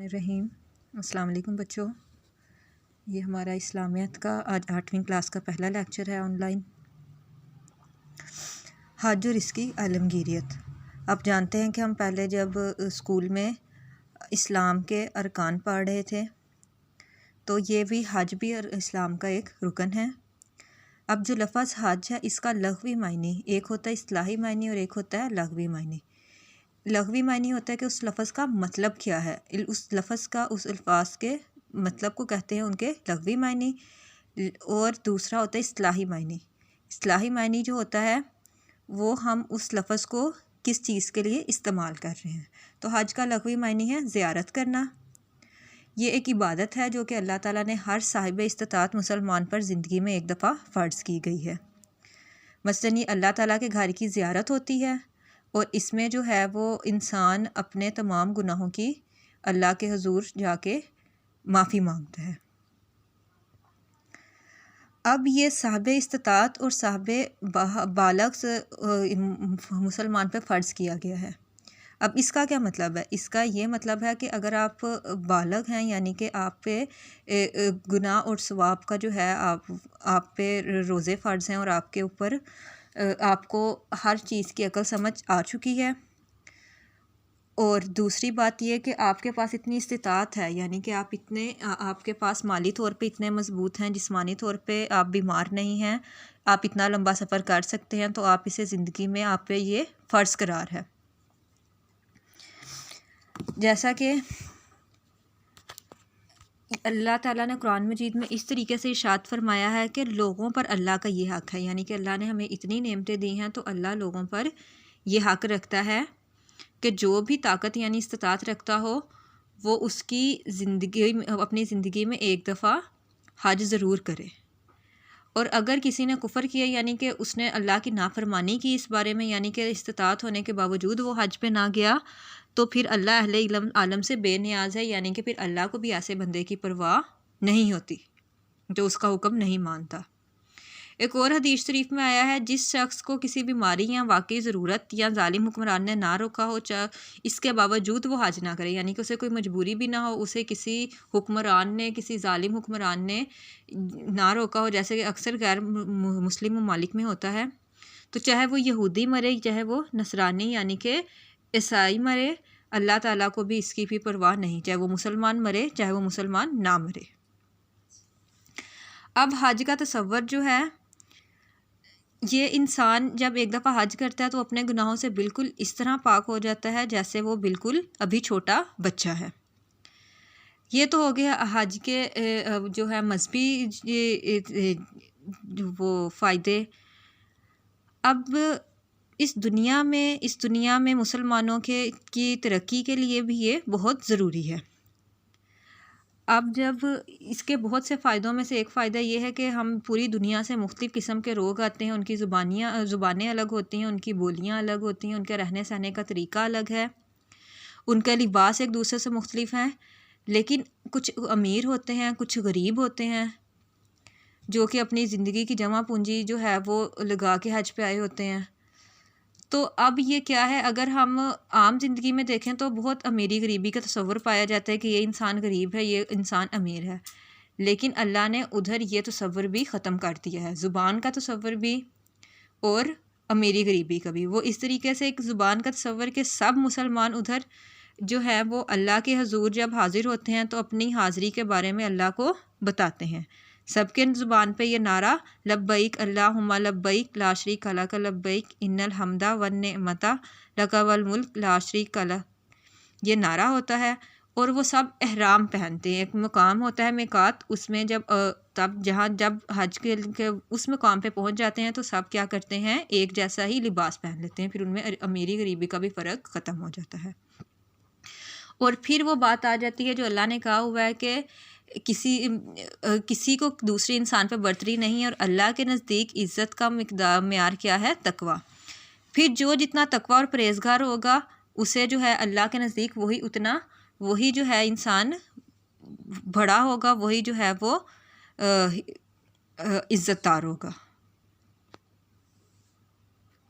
الرحیم۔ السلام علیکم بچوں، یہ ہمارا اسلامیات کا آج 8ویں کلاس کا پہلا لیکچر ہے آن لائن۔ حج اور اس کی عالمگیریت۔ آپ جانتے ہیں کہ ہم پہلے جب اسکول میں اسلام کے ارکان پڑھ رہے تھے تو یہ بھی حج بھی اسلام کا ایک رکن ہے۔ اب جو لفظ حج ہے اس کا لغوی معنی ایک ہوتا ہے اصطلاحی معنی اور ایک ہوتا ہے لغوی معنی۔ لغوی معنی ہوتا ہے کہ اس لفظ کا مطلب کیا ہے، اس لفظ کا اس الفاظ کے مطلب کو کہتے ہیں ان کے لغوی معنی، اور دوسرا ہوتا ہے اصطلاحی معنی۔ اصطلاحی معنی جو ہوتا ہے وہ ہم اس لفظ کو کس چیز کے لیے استعمال کر رہے ہیں۔ تو حج کا لغوی معنی ہے زیارت کرنا۔ یہ ایک عبادت ہے جو کہ اللہ تعالیٰ نے ہر صاحب استطاعت مسلمان پر زندگی میں ایک دفعہ فرض کی گئی ہے۔ مثلاً یہ اللہ تعالیٰ کے گھر کی زیارت ہوتی ہے اور اس میں جو ہے وہ انسان اپنے تمام گناہوں کی اللہ کے حضور جا کے معافی مانگتا ہے۔ اب یہ صاحب استطاعت اور صاحب بالغ مسلمان پہ فرض کیا گیا ہے۔ اب اس کا کیا مطلب ہے؟ اس کا یہ مطلب ہے کہ اگر آپ بالغ ہیں، یعنی کہ آپ پہ گناہ اور ثواب کا جو ہے آپ پہ روزے فرض ہیں اور آپ کے اوپر آپ کو ہر چیز کی عقل سمجھ آ چکی ہے، اور دوسری بات یہ کہ آپ کے پاس اتنی استطاعت ہے، یعنی کہ آپ کے پاس مالی طور پہ اتنے مضبوط ہیں، جسمانی طور پہ آپ بیمار نہیں ہیں، آپ اتنا لمبا سفر کر سکتے ہیں، تو آپ اسے زندگی میں آپ پہ یہ فرض قرار ہے۔ جیسا کہ اللہ تعالیٰ نے قرآن مجید میں اس طریقے سے ارشاد فرمایا ہے کہ لوگوں پر اللہ کا یہ حق ہے، یعنی کہ اللہ نے ہمیں اتنی نعمتیں دی ہیں تو اللہ لوگوں پر یہ حق رکھتا ہے کہ جو بھی طاقت یعنی استطاعت رکھتا ہو وہ اس کی اپنی زندگی میں ایک دفعہ حج ضرور کرے، اور اگر کسی نے کفر کیا یعنی کہ اس نے اللہ کی نافرمانی کی اس بارے میں، یعنی کہ استطاعت ہونے کے باوجود وہ حج پہ نہ گیا، تو پھر اللہ اہل عالم سے بے نیاز ہے، یعنی کہ پھر اللہ کو بھی ایسے بندے کی پرواہ نہیں ہوتی جو اس کا حکم نہیں مانتا۔ ایک اور حدیث شریف میں آیا ہے، جس شخص کو کسی بیماری یا واقعی ضرورت یا ظالم حکمران نے نہ روکا ہو، اس کے باوجود وہ حج نہ کرے، یعنی کہ اسے کوئی مجبوری بھی نہ ہو، اسے کسی حکمران نے، کسی ظالم حکمران نے نہ روکا ہو، جیسے کہ اکثر غیر مسلم ممالک میں ہوتا ہے، تو چاہے وہ یہودی مرے چاہے وہ نصرانی یعنی کہ عیسائی مرے، اللہ تعالیٰ کو بھی اس کی بھی پرواہ نہیں، چاہے وہ مسلمان مرے چاہے وہ مسلمان نہ مرے۔ اب حج کا تصور جو ہے، یہ انسان جب ایک دفعہ حج کرتا ہے تو اپنے گناہوں سے بالکل اس طرح پاک ہو جاتا ہے جیسے وہ بالکل ابھی چھوٹا بچہ ہے۔ یہ تو ہو گیا حج کے جو ہے مذہبی وہ فائدے۔ اب اس دنیا میں مسلمانوں کی ترقی کے لیے بھی یہ بہت ضروری ہے۔ اب جب اس کے بہت سے فائدوں میں سے ایک فائدہ یہ ہے کہ ہم پوری دنیا سے مختلف قسم کے لوگ آتے ہیں، ان کی زبانیں الگ ہوتی ہیں، ان کی بولیاں الگ ہوتی ہیں، ان کے رہنے سہنے کا طریقہ الگ ہے، ان کا لباس ایک دوسرے سے مختلف ہیں، لیکن کچھ امیر ہوتے ہیں، کچھ غریب ہوتے ہیں جو کہ اپنی زندگی کی جمع پونجی جو ہے وہ لگا کے حج پہ آئے ہوتے ہیں۔ تو اب یہ کیا ہے، اگر ہم عام زندگی میں دیکھیں تو بہت امیری غریبی کا تصور پایا جاتا ہے کہ یہ انسان غریب ہے، یہ انسان امیر ہے، لیکن اللہ نے ادھر یہ تصور بھی ختم کر دیا ہے، زبان کا تصور بھی اور امیری غریبی کا بھی۔ وہ اس طریقے سے ایک زبان کا تصور کہ سب مسلمان ادھر جو ہے وہ اللہ کے حضور جب حاضر ہوتے ہیں تو اپنی حاضری کے بارے میں اللہ کو بتاتے ہیں۔ سب کے زبان پہ یہ نعرہ لبیک اللہم لبیک لا شریک لک لبیک ان الحمد والنعمت لک والملک لا شریک لک، یہ نعرہ ہوتا ہے، اور وہ سب احرام پہنتے ہیں۔ ایک مقام ہوتا ہے میقات، اس میں جب حج کے اس مقام پہ پہنچ جاتے ہیں تو سب کیا کرتے ہیں، ایک جیسا ہی لباس پہن لیتے ہیں، پھر ان میں امیری غریبی کا بھی فرق ختم ہو جاتا ہے۔ اور پھر وہ بات آ جاتی ہے جو اللہ نے کہا ہوا ہے کہ کسی کو دوسرے انسان پہ برتری نہیں ہے، اور اللہ کے نزدیک عزت کا معیار کیا ہے، تقوی۔ پھر جو جتنا تقوی اور پرہیزگار ہوگا اسے جو ہے اللہ کے نزدیک وہی جو ہے انسان بڑا ہوگا، وہی جو ہے وہ عزت دار ہوگا۔